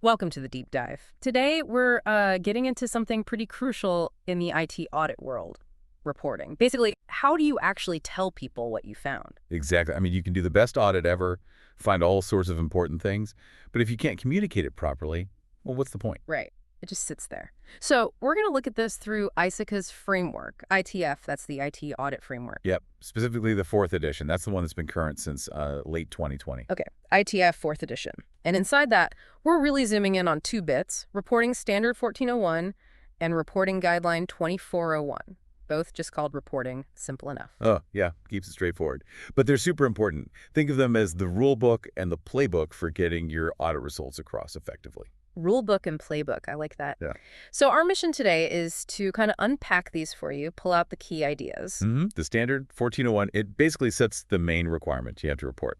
Welcome to the deep dive. Today, we're getting into something pretty crucial in the IT audit world, reporting. Basically, how do you actually tell people what you found? Exactly. I mean, you can do the best audit ever, find all sorts of important things, but if you can't communicate it properly, well, what's the point? Right. It just sits there. So we're going to look at this through ISACA's framework, ITF, that's the IT audit framework. Yep, specifically the fourth edition. That's the one that's been current since late 2020. Okay, ITF 4th edition. And inside that, we're really zooming in on two bits, reporting standard 1401 and reporting guideline 2401. Both just called reporting, simple enough. Oh, yeah, keeps it straightforward. But they're super important. Think of them as the rule book and the playbook for getting your audit results across effectively. Rule book and playbook. I like that. Yeah. So our mission today is to kind of unpack these for you, pull out the key ideas. The standard 1401, it basically sets the main requirement you have to report.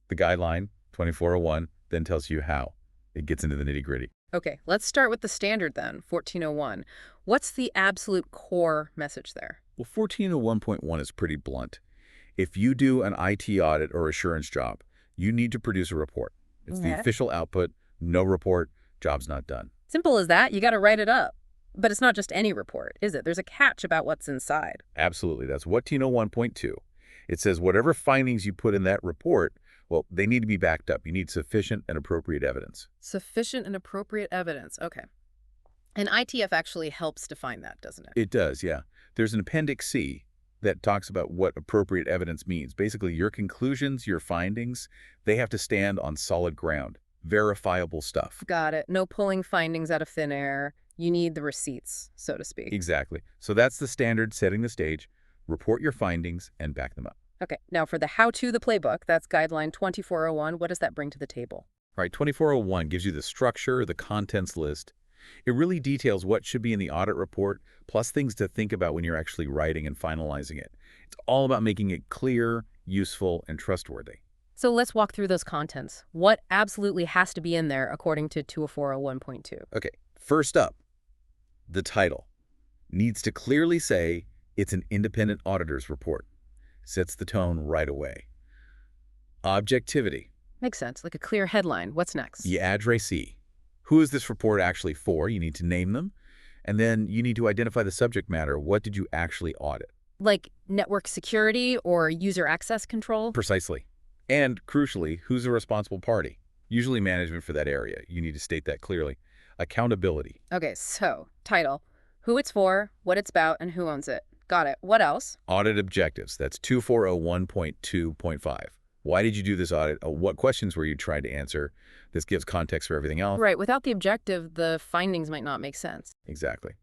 The guideline 2401 then tells you how. It gets into the nitty-gritty. Okay, let's start with the standard then, 1401. What's the absolute core message there? Well, 1401.1 is pretty blunt. If you do an IT audit or assurance job, you need to produce a report. It's the Okay. official output. No report, job's not done. Simple as that. You got to write it up. But it's not just any report, is it? There's a catch about what's inside. Absolutely. That's 1401.2. It says whatever findings you put in that report, well, they need to be backed up. You need sufficient and appropriate evidence. Sufficient and appropriate evidence. Okay. And ITF actually helps define that, doesn't it? It does, yeah. There's an Appendix C that talks about what appropriate evidence means. Basically, your conclusions, your findings, they have to stand on solid ground, verifiable stuff. Got it. No pulling findings out of thin air. You need the receipts, so to speak. Exactly. So that's the standard, setting the stage. Report your findings and back them up. Okay. Now for the how-to, the playbook, that's guideline 2401. What does that bring to the table? All right, 2401 gives you the structure, the contents list. It really details what should be in the audit report, plus things to think about when you're actually writing and finalizing it. It's all about making it clear, useful, and trustworthy. So let's walk through those contents. What absolutely has to be in there according to 2401.2? Okay, first up, the title needs to clearly say it's an independent auditor's report. Sets the tone right away. Objectivity. Makes sense, like a clear headline. What's next? The addressee. Who is this report actually for? You need to name them. And then you need to identify the subject matter. What did you actually audit? Like network security or user access control? Precisely. And crucially, who's the responsible party? Usually management for that area. You need to state that clearly. Accountability. Okay, so title, who it's for, what it's about, and who owns it. Got it. What else? Audit objectives. That's 2401.2.5. Why did you do this audit? What questions were you trying to answer? This gives context for everything else. Right. Without the objective, the findings might not make sense. Exactly.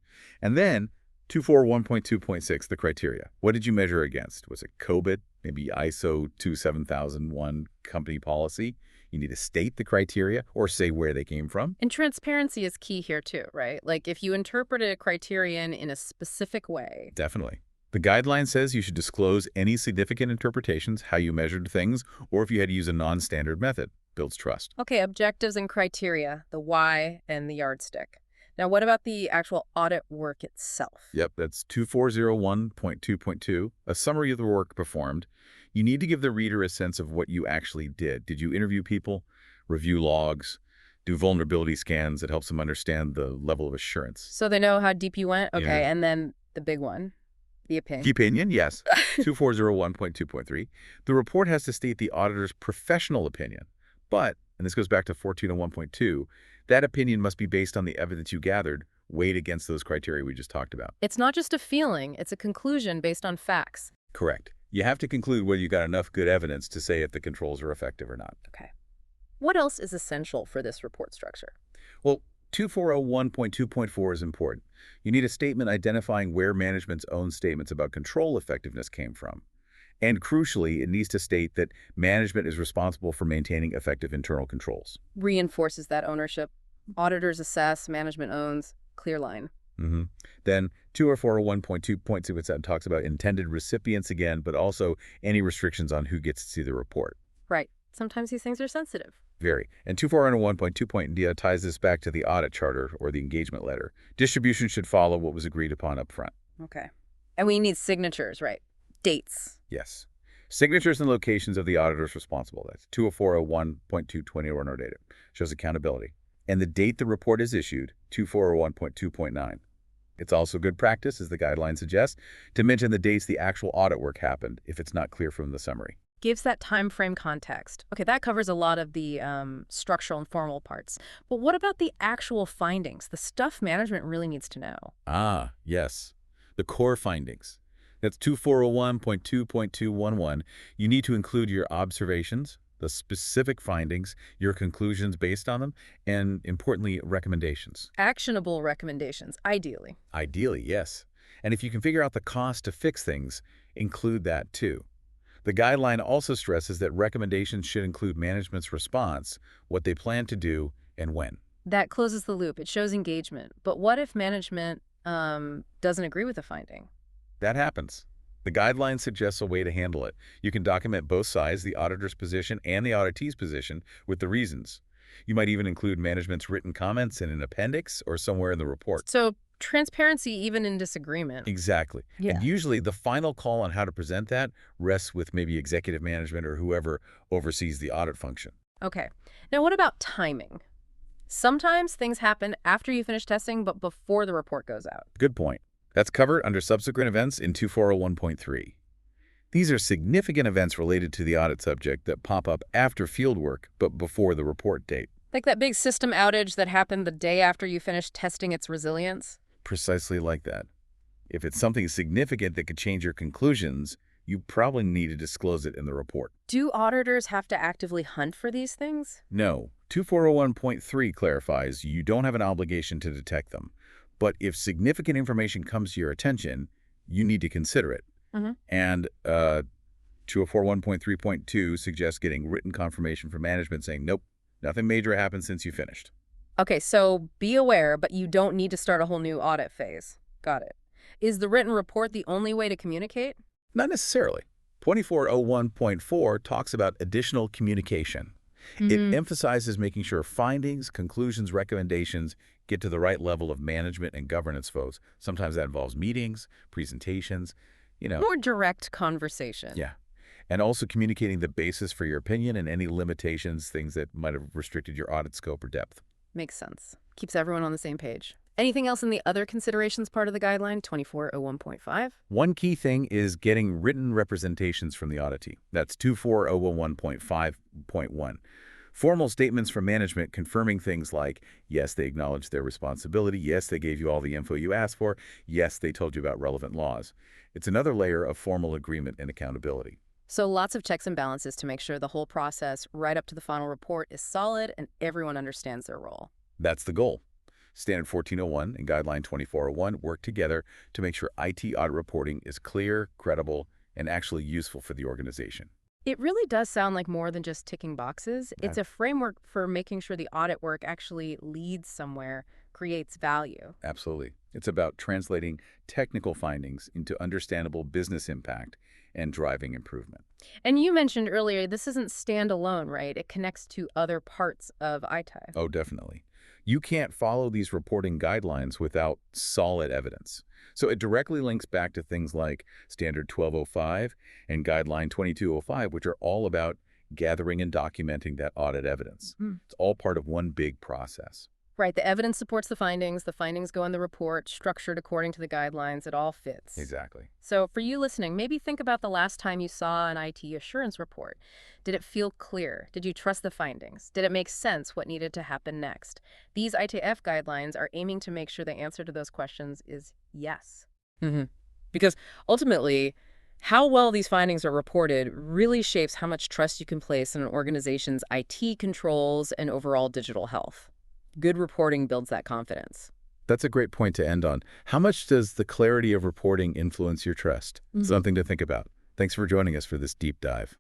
And then 241.2.6, the criteria. What did you measure against? Was it COBIT? Maybe ISO 27001 company policy? You need to state the criteria or say where they came from. And transparency is key here too, right? Like if you interpreted a criterion in a specific way. Definitely. The guideline says you should disclose any significant interpretations, how you measured things, or if you had to use a non-standard method. Builds trust. Okay, objectives and criteria, the why and the yardstick. Now, what about the actual audit work itself? Yep, that's 2401.2.2, a summary of the work performed. You need to give the reader a sense of what you actually did. Did you interview people, review logs, do vulnerability scans that helps them understand the level of assurance? So they know how deep you went? Okay, Yeah. and then the big one, the opinion. The opinion, yes. 2401.2.3. The report has to state the auditor's professional opinion. But, and this goes back to 1401.2, that opinion must be based on the evidence you gathered, weighed against those criteria we just talked about. It's not just a feeling, it's a conclusion based on facts. Correct. You have to conclude whether you got enough good evidence to say if the controls are effective or not. Okay. What else is essential for this report structure? Well, 2401.2.4 is important. You need a statement identifying where management's own statements about control effectiveness came from. And crucially, it needs to state that management is responsible for maintaining effective internal controls. Reinforces that ownership. Auditors assess, management owns, clear line. Then 2401.2.2 talks about intended recipients again, but also any restrictions on who gets to see the report. Right. Sometimes these things are sensitive. Very. And 2401.2.D ties this back to the audit charter or the engagement letter. Distribution should follow what was agreed upon up front. Okay. And we need signatures, right? Dates. Yes. Signatures and locations of the auditors responsible. That's 20401.220 or no data. Shows accountability. and the date the report is issued, 2401.2.9. It's also good practice, as the guidelines suggest, to mention the dates the actual audit work happened if it's not clear from the summary. Gives that time frame context. Okay, that covers a lot of the structural and formal parts. But what about the actual findings, the stuff management really needs to know? Ah, yes. The core findings. That's 2401.2.211. You need to include your observations, the specific findings, your conclusions based on them, and importantly, recommendations. Actionable recommendations, ideally. Ideally, yes. And if you can figure out the cost to fix things, include that too. The guideline also stresses that recommendations should include management's response, what they plan to do, and when. That closes the loop. It shows engagement. But what if management doesn't agree with the finding? That happens. The guideline suggests a way to handle it. You can document both sides, the auditor's position and the auditee's position, with the reasons. You might even include management's written comments in an appendix or somewhere in the report. So transparency even in disagreement. Exactly. Yeah. And usually the final call on how to present that rests with maybe executive management or whoever oversees the audit function. Okay. Now what about timing? Sometimes things happen after you finish testing, but before the report goes out. Good point. That's covered under subsequent events in 2401.3. These are significant events related to the audit subject that pop up after fieldwork but before the report date. Like that big system outage that happened the day after you finished testing its resilience? Precisely like that. If it's something significant that could change your conclusions, you probably need to disclose it in the report. Do auditors have to actively hunt for these things? No. 2401.3 clarifies you don't have an obligation to detect them. But if significant information comes to your attention, you need to consider it. And 2041.3.2 suggests getting written confirmation from management saying, nope, nothing major happened since you finished. Okay, so be aware, but you don't need to start a whole new audit phase. Got it. Is the written report the only way to communicate? Not necessarily. 2401.4 talks about additional communication. It emphasizes making sure findings, conclusions, recommendations get to the right level of management and governance folks. Sometimes that involves meetings, presentations, More direct conversation. Yeah. And also communicating the basis for your opinion and any limitations, things that might have restricted your audit scope or depth. Makes sense. Keeps everyone on the same page. Anything else in the other considerations part of the guideline, 2401.5? One key thing is getting written representations from the auditee. That's 2401.5.1. Formal statements from management confirming things like, yes, they acknowledged their responsibility, yes, they gave you all the info you asked for, yes, they told you about relevant laws. It's another layer of formal agreement and accountability. So lots of checks and balances to make sure the whole process, right up to the final report, is solid and everyone understands their role. That's the goal. Standard 1401 and Guideline 2401 work together to make sure IT audit reporting is clear, credible, and actually useful for the organization. It really does sound like more than just ticking boxes. It's a framework for making sure the audit work actually leads somewhere, creates value. Absolutely. It's about translating technical findings into understandable business impact and driving improvement. And you mentioned earlier, this isn't standalone, right? It connects to other parts of ITI. Oh, definitely. You can't follow these reporting guidelines without solid evidence. So it directly links back to things like Standard 1205 and Guideline 2205, which are all about gathering and documenting that audit evidence. It's all part of one big process. Right. The evidence supports the findings go in the report, structured according to the guidelines. It all fits. Exactly. So for you listening, maybe think about the last time you saw an IT assurance report. Did it feel clear? Did you trust the findings? Did it make sense what needed to happen next? These ITF guidelines are aiming to make sure the answer to those questions is yes. Because ultimately, how well these findings are reported really shapes how much trust you can place in an organization's IT controls and overall digital health. Good reporting builds that confidence. That's a great point to end on. How much does the clarity of reporting influence your trust? Something to think about. Thanks for joining us for this deep dive.